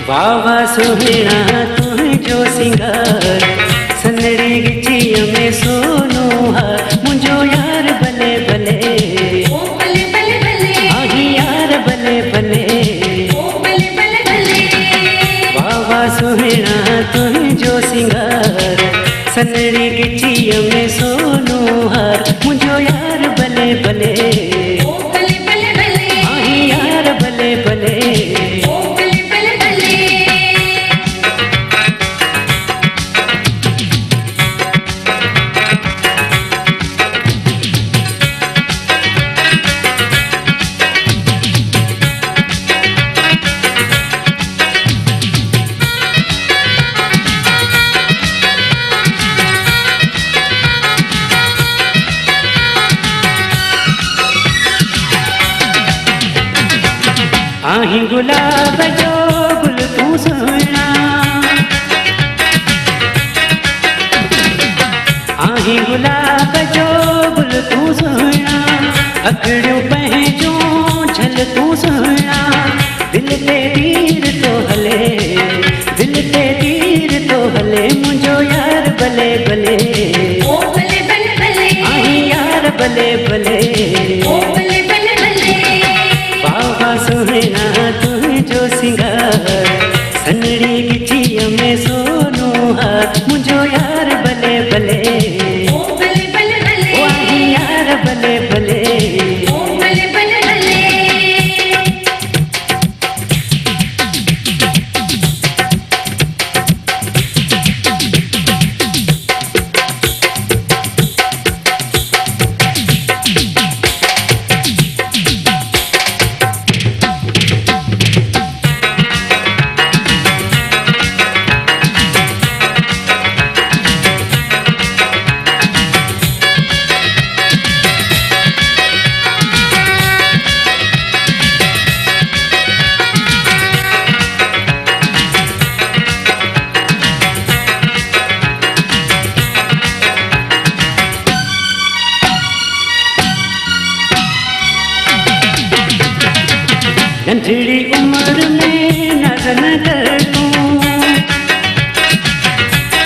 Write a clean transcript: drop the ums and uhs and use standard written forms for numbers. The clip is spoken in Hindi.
बाबा सुहिणा तुंहिंजो सिंगार सनड़ी गिचीअ में सोनो हार मुंहिंजो यार भले भले ओ भले भले भले आही यार भले भले ओ भले भले भले बाबा सुहिणा तुंहिंजो सिंगार सनड़ी गिचीअ में सोनो हार मुंहिंजो यार भले भले ओ भले भले भले आही यार भले भले ओ भले भले भले आही गुलाब जो गुल तू सुहिणा आही गुलाब जो गुल तू सुहिणा अखड़ियूं पंहिंजो झल तू सुहिणा दिल ते तीर तो हले दिल ते तीर तो हले मुंहिंजो यार भले भले ओ भले भले भले आही यार भले भले ओ भले भले भले बाबा सुहिणा तुंहिंजो सिंगार सनड़ी गिचीअ में सोनो हार मुंहिंजो यार भले भले ओ भले भले भले ओ आही यार भले भले ओ भले भले भले नंढड़ी उम्र में नज़ न कर तूं